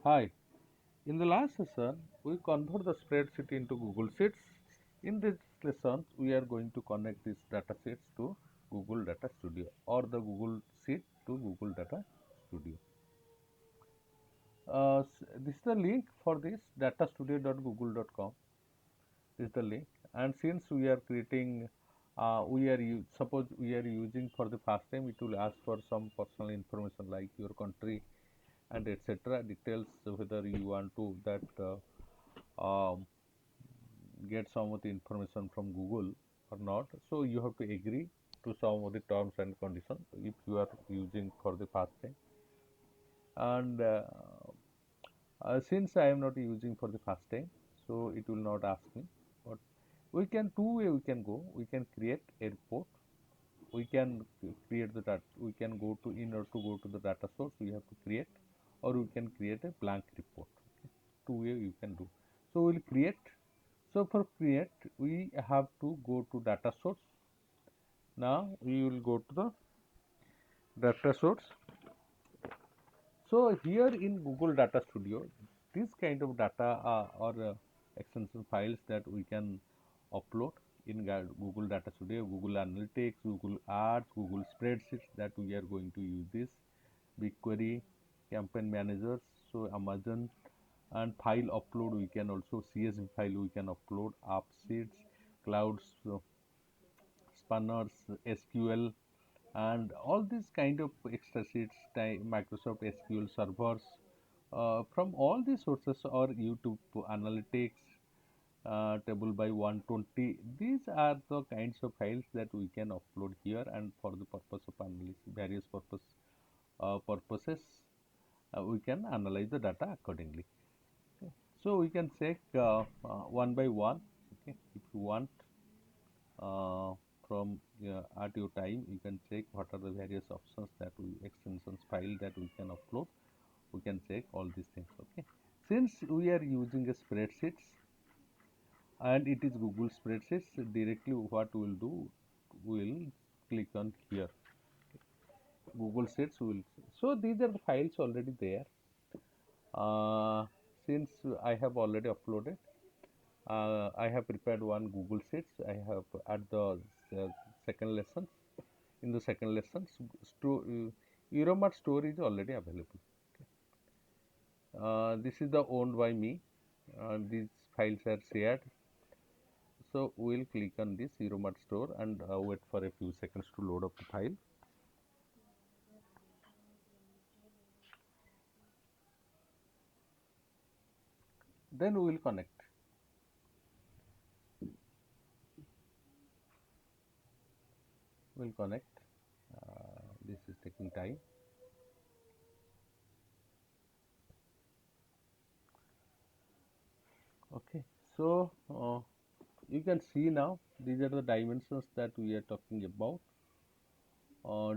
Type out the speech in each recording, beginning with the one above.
Hi, in the last session, we convert the spreadsheet into Google Sheets. In this lesson, we are going to connect these data sets to Google Data Studio or the Google Sheet to Google Data Studio. This is the link for this datastudio.google.com. This is the link, and since we are creating, suppose we are using for the first time, it will ask for some personal information like your country and etc. details whether you want to that. Um, get some of the information from Google or not. So you have to agree to some of the terms and conditions if you are using for the first time. And since I am not using for the first time, so it will not ask me. But we can two way we can go. We can create a report. We can create the data. We can go to in order to go to the data source. We have to create, or we can create a blank report. Okay. Two way you can do. So we'll create. So for create, we have to go to data source. Now we will go to the data source. So here in Google Data Studio, this kind of data or extension files that we can upload in Google Data Studio, Google Analytics, Google Ads, Google Spreadsheets that we are going to use this, BigQuery, Campaign Managers, so Amazon, and file upload we can also CSV file we can upload, AppSheets, Clouds, Spanners, SQL, and all these kind of extra sheets, Microsoft SQL servers, from all these sources or YouTube analytics, table by 120. These are the kinds of files that we can upload here, and for the purpose of analysis, various purposes, we can analyze the data accordingly. Okay. So we can check one by one. Okay, if you want. From at your time you can check what are the various options that we extensions file that we can upload. We can check all these things. Okay, since we are using a spreadsheets and it is Google Spreadsheets, directly what we will do, we will click on here, Google Sheets. Will so these are the files already there. uh, since I have already uploaded, I have prepared one Google Sheets. I have at the second lesson. In the second lesson, Euromart store is already available. This is the owned by me. These files are shared. So we will click on this Euromart store and wait for a few seconds to load up the file. Then we will connect. We will connect. This is taking time. Okay. So you can see now these are the dimensions that we are talking about.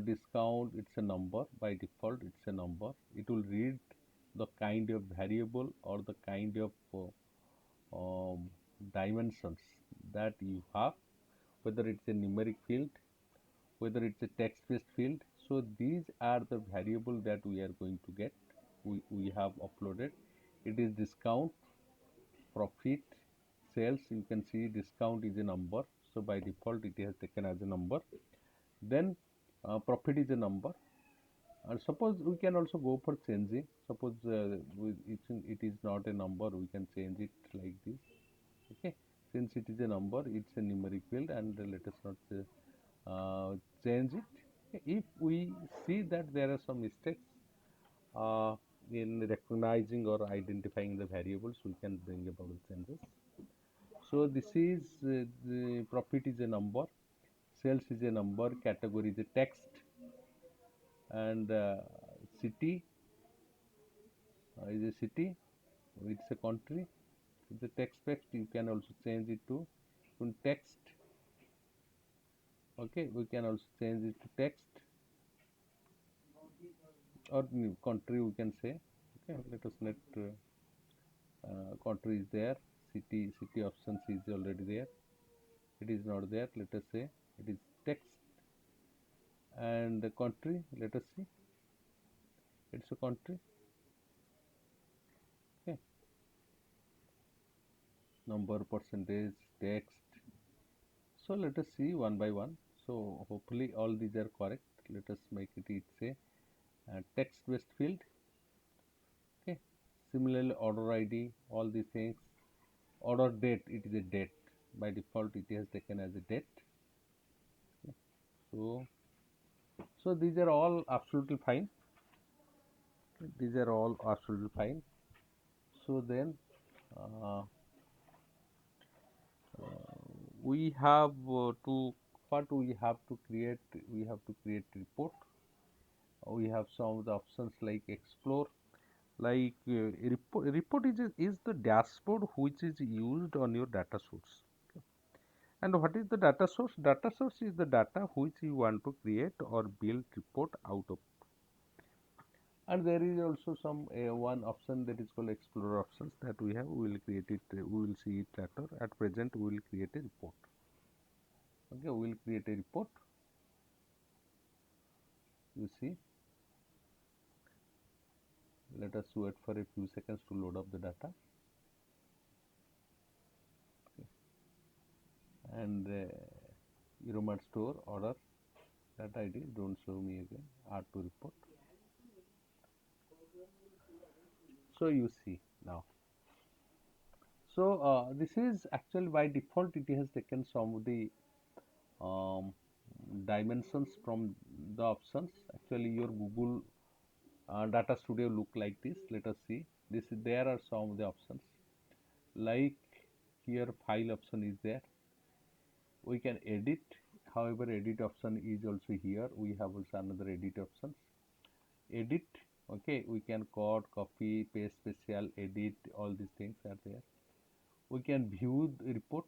Discount, it's a number. By default it's a number. It will read the kind of variable or the kind of um, dimensions that you have, whether it's a numeric field, whether it's a text based field. So these are the variable that we are going to get. We have uploaded. It is discount, profit, sales. You can see discount is a number, so by default it has taken as a number. Then profit is a number. Suppose we can also go for changing. Suppose it is not a number, we can change it like this. Okay, since it is a number, it's a numeric field, and let us not change it. Okay. If we see that there are some mistakes uh, in recognizing or identifying the variables, we can bring about the changes. So this is the profit is a number, sales is a number, category is a text, and city is a city, it's a country, it's a text. You can also change it to text. Okay, we can also change it to text or country, we can say. Okay, let us let country is there, city options is already there. It is not there, let us say it is text. And the country, let us see, it's a country. Okay, number, percentage, text. So let us see one by one. So hopefully all these are correct. Let us make it, it's a text based field. Okay, similarly order ID, all these things. Order date, it is a date. By default it has taken as a date. Okay. So these are all absolutely fine. Okay. These are all absolutely fine. So then uh, we have to, what we have to create, we have to create report. We have some of the options like explore, like report is the dashboard which is used on your data source. Okay. And what is the data source? Data source is the data which you want to create or build report out of. And there is also some one option that is called explorer options that we have. We will create it, we will see it later. At present we will create a report. Okay, we will create a report. You see, let us wait for a few seconds to load up the data. Okay. And Euromart store order data ID, don't show me again, add to report. So you see now. So this is actually by default it has taken some of the um, dimensions from the options. Actually your Google Data Studio look like this. Let us see. This is, there are some of the options like here file option is there. We can edit. However, edit option is also here. We have also another edit options. Edit. Okay, we can cut, copy, paste, special, edit. All these things are there. We can view the report.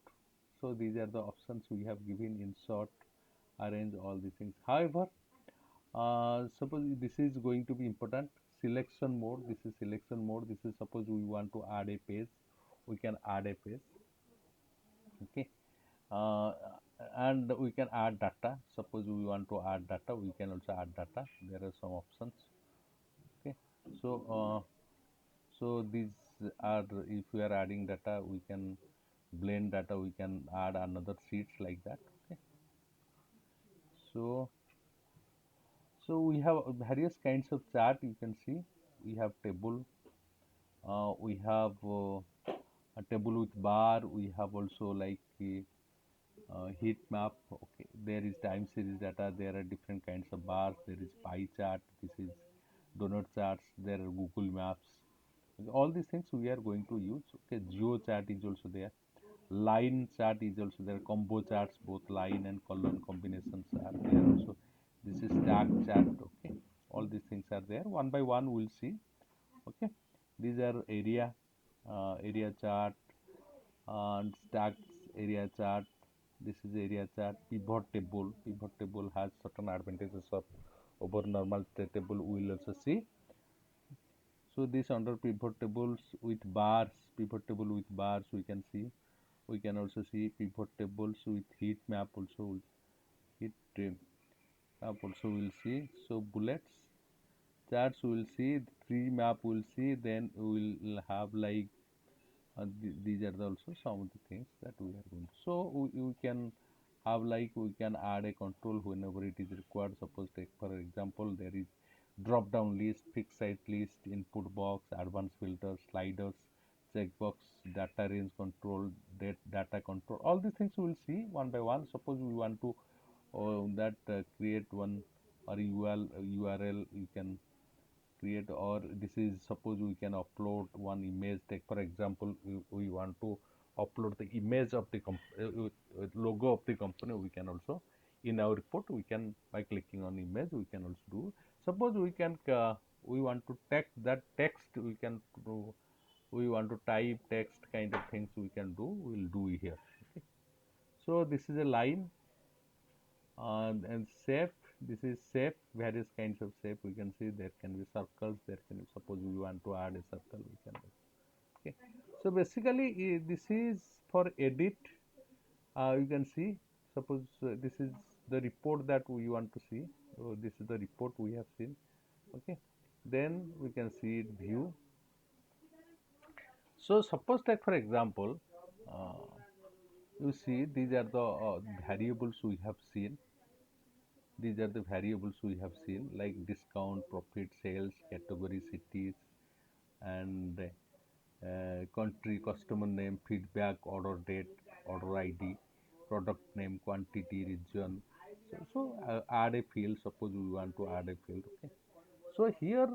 So these are the options we have given, insert, arrange, all these things. However, suppose this is going to be important, selection mode. This is selection mode. This is, suppose we want to add a page, we can add a page. Okay, uh, and we can add data. Suppose we want to add data, we can also add data. There are some options. Okay, so these are, if we are adding data, we can blend data, we can add another sheets like that. Okay, so we have various kinds of chart. You can see we have table, we have a table with bar. We have also like heat map. Okay, there is time series data. There are different kinds of bars. There is pie chart. This is donut charts. There are Google Maps. Okay, all these things we are going to use. Okay, geo chart is also there. Line chart is also there. Combo charts, both line and column combinations are there also. This is stack chart. Okay, all these things are there. One by one we'll see. Okay, these are area chart and stacks area chart. This is area chart. Pivot table. Pivot table has certain advantages of over normal table. We will also see. So this under pivot tables with bars, pivot table with bars, we can see. We can also see pivot tables with heat map also. Heat map also we'll see. So bullets charts we will see. Tree map we will see. Then we will have like these are also some of the things that we are going to. So we can have like, we can add a control whenever it is required. Suppose take for example, there is drop down list, fixed site list, input box, advanced filters, sliders, checkbox, data range control, data control. All these things we will see one by one. Suppose we want to create one or URL, you can create, or this is, suppose we can upload one image. Take for example, we want to upload the image of the logo of the company. We can also, in our report, we can, by clicking on image, we can also do. Suppose we can we want to text that text, we can do, we want to type text kind of things, we can do, we will do here. Okay, so this is a line, and shape. This is shape, various kinds of shape. We can see there can be circles, there can be, suppose we want to add a circle, we can do. Okay, so basically this is for edit. You can see, suppose this is the report that we want to see. So this is the report we have seen. Okay, then we can see it, view. So suppose take for example, uh, you see these are the variables we have seen. These are the variables we have seen like discount, profit, sales, category, cities, and country, customer name, feedback, order date, order ID, product name, quantity, region. So add a field. Suppose we want to add a field. Okay. So here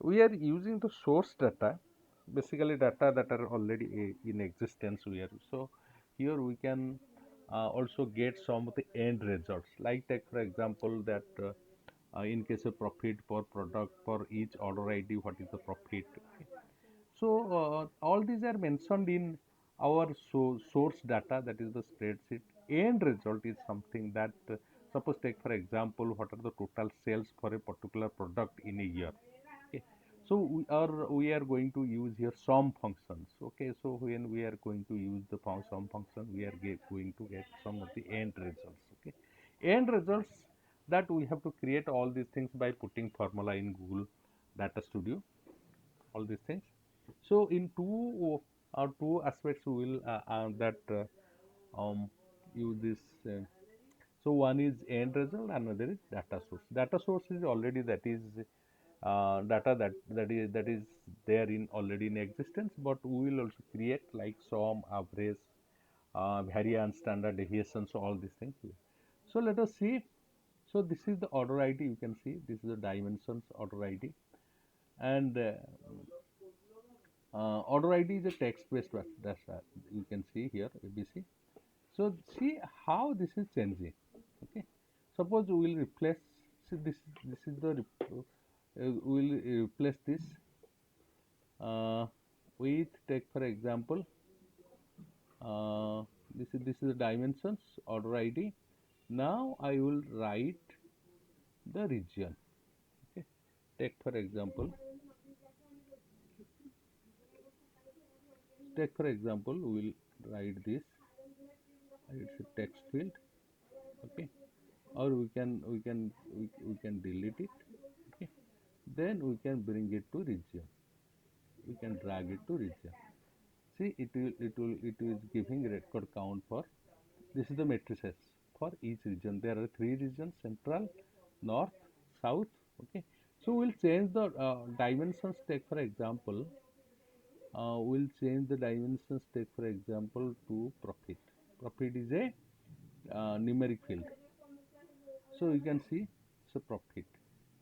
we are using the source data, basically data that are already in existence here. So here we can also get some of the end results. Like take for example that in case of profit per product per each order ID, what is the profit? Okay. So all these are mentioned in our source data, that is the spreadsheet. End result is something that suppose take for example what are the total sales for a particular product in a year. Okay. So we are going to use here sum functions. Okay. So when we are going to use the sum function, we are going to get some of the end results. Okay. End results that we have to create all these things by putting formula in Google Data Studio, all these things. So in two aspects we will that use this. So one is end result, another is data source. Data source is already that is data that is there in already in existence, but we will also create like sum, average, variance, standard deviations, so all these things. So let us see. So this is the order ID. You can see this is the dimensions order ID, and order ID is a text-based data. You can see here ABC. So see how this is changing. Okay. Suppose we will replace. See this is the we will replace this with take for example this is the dimensions order ID. Now I will write the region. Okay. Take for example. We will write this. It's a text field. Okay. Or we can delete it. Okay. Then we can bring it to region. We can drag it to region. See, it is giving record count for, this is the matrices for each region. There are three regions: central, north, south. Okay. So we'll change the dimensions. Take for example, we'll change the dimensions. Take for example to profit. Profit is a numeric field. So you can see, so profit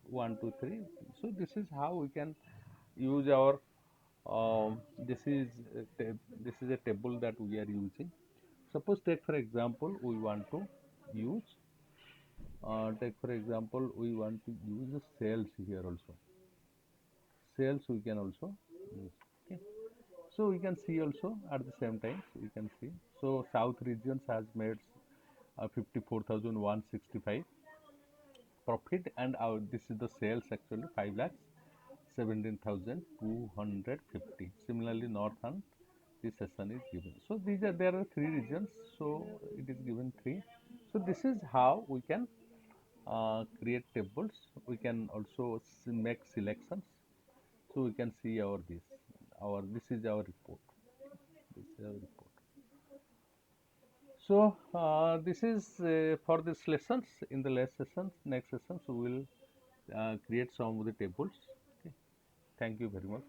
1 2 3. So this is how we can use our this is a table that we are using. Suppose take for example we want to use take for example we want to use the sales here also. Sales we can also use. Okay. So we can see also at the same time, we can see. So south regions has made 54,165 profit, and our this is the sales actually 5 lakhs 17,250. Similarly, north and this session is given. So there are three regions. So it is given three. So this is how we can create tables. We can also make selections. So we can see this is our report. This is our report. So this is for this lessons. In the next sessions, we will create some of the tables. Okay. Thank you very much.